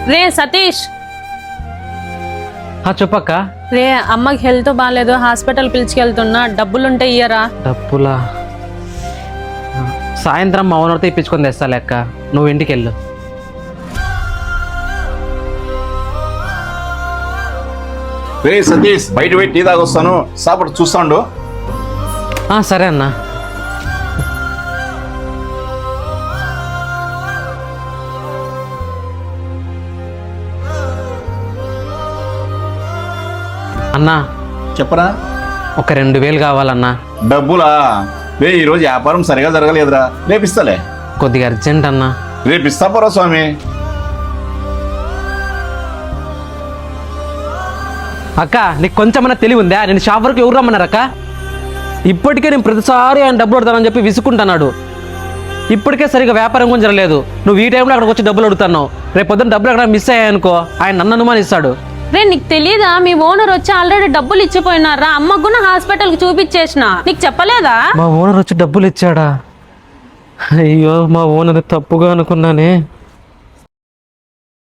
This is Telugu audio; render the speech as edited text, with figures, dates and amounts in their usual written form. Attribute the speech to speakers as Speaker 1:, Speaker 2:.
Speaker 1: రే సతీష్,
Speaker 2: చెప్పక్క.
Speaker 1: రే అమ్మకి హెల్త్ బాగాలేదు, హాస్పిటల్ పిలిచికెళ్తున్నా, డబ్బులుంటే ఇయ్యరా.
Speaker 2: డబ్బులా? సాయంత్రం మా ఓనర్తో ఇప్పించుకొని తెస్తా లెక్క, నువ్వు ఇంటికి వెళ్ళు.
Speaker 3: రే సతీష్, బయట పోయి టీ తాగొస్తాను, సాపడు చూస్తాండు.
Speaker 2: సరే అన్న. అన్నా
Speaker 3: చెప్పరా?
Speaker 2: ఒక 2000 కావాలన్నా.
Speaker 3: డబ్బులా? రే ఈరోజు వ్యాపారం సరిగా జరగలేదురా, రేపిస్తాలే.
Speaker 2: కొద్దిగా అర్జెంట్ అన్నా.
Speaker 3: రేపిస్తా పోరా స్వామి.
Speaker 2: అక్క నీకు కొంచెమన్నా తెలివి ఉందా? నేను షాప్ వరకు ఎవరు రమ్మన్నారు అక్క? ఇప్పటికే నేను ప్రతిసారి ఆయన డబ్బులు అడుగుతానని చెప్పి విసుకుంటున్నాడు. ఇప్పటికే సరిగా వ్యాపారం కూడా జరగలేదు, నువ్వు ఈ టైంలో అక్కడికి వచ్చి డబ్బులు అడుగుతున్నావు. రేపు పొద్దున్న డబ్బులు అక్కడ మిస్ అయ్యాయనుకో, ఆయన నన్ను అనుమానిస్తాడు.
Speaker 1: రే నీకు తెలీదా? మీ ఓనర్ వచ్చి ఆల్రెడీ డబ్బులు ఇచ్చిపోయినారా, అమ్మకు కూడా హాస్పిటల్ కి చూపించేసిన, నీకు చెప్పలేదా?
Speaker 2: మా ఓనర్ వచ్చి డబ్బులు ఇచ్చాడా? అయ్యో, మా ఓనర్ తప్పుగా అనుకున్నానే.